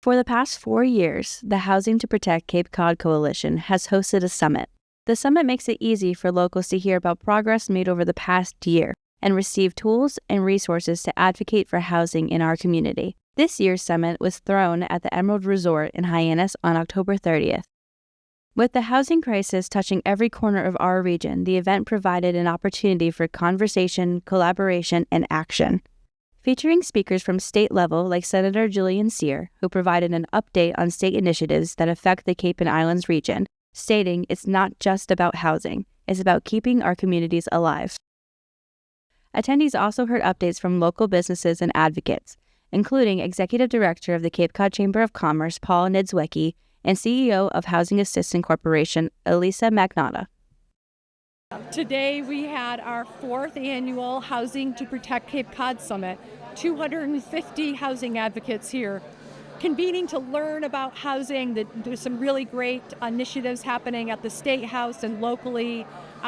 For the past 4 years, the Housing to Protect Cape Cod Coalition has hosted a summit. The summit makes it easy for locals to hear about progress made over the past year and receive tools and resources to advocate for housing in our community. This year's summit was thrown at the Emerald Resort in Hyannis on October 30th. With the housing crisis touching every corner of our region, the event provided an opportunity for conversation, collaboration, and action. Featuring speakers from state level like Senator Julian Sear, who provided an update on state initiatives that affect the Cape and Islands region, stating it's not just about housing, it's about keeping our communities alive. Attendees also heard updates from local businesses and advocates, including Executive Director of the Cape Cod Chamber of Commerce, Paul Niedzwiecki, and CEO of Housing Assistance Corporation, Elisa Magnotta. Today we had our 4th annual Housing to Protect Cape Cod Summit. 250 housing advocates here convening to learn about housing. There's some really great initiatives happening at the State House and locally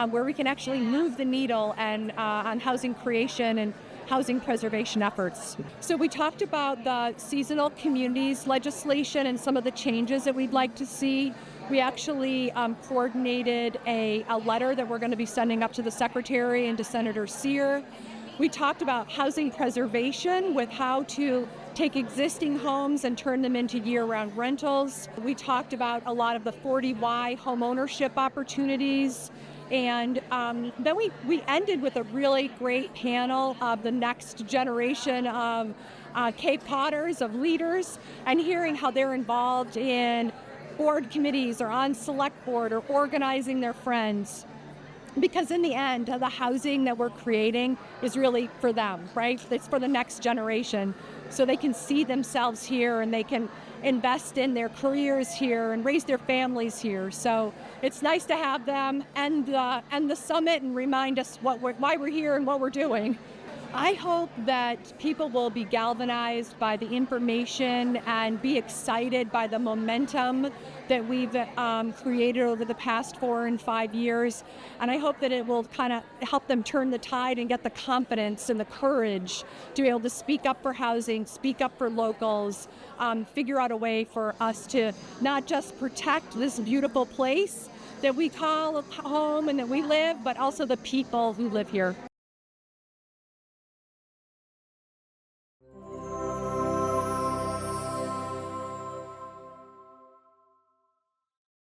where we can actually move the needle and on housing creation and housing preservation efforts. So we talked about the seasonal communities legislation and some of the changes that we'd like to see. We actually coordinated a letter that we're going to be sending up to the Secretary and to Senator Sear. We talked about housing preservation with how to take existing homes and turn them into year-round rentals. We talked about a lot of the 40Y home ownership opportunities. And then we ended with a really great panel of the next generation of Cape Codders, of leaders, and hearing how they're involved in board committees or on select board or organizing their friends. Because in the end, the housing that we're creating is really for them, right? It's for the next generation. So they can see themselves here and they can invest in their careers here and raise their families here. So it's nice to have them end the summit and remind us why we're here and what we're doing. I hope that people will be galvanized by the information and be excited by the momentum that we've created over the past 4 and 5 years. And I hope that it will kind of help them turn the tide and get the confidence and the courage to be able to speak up for housing, speak up for locals, figure out a way for us to not just protect this beautiful place that we call home and that we live, but also the people who live here.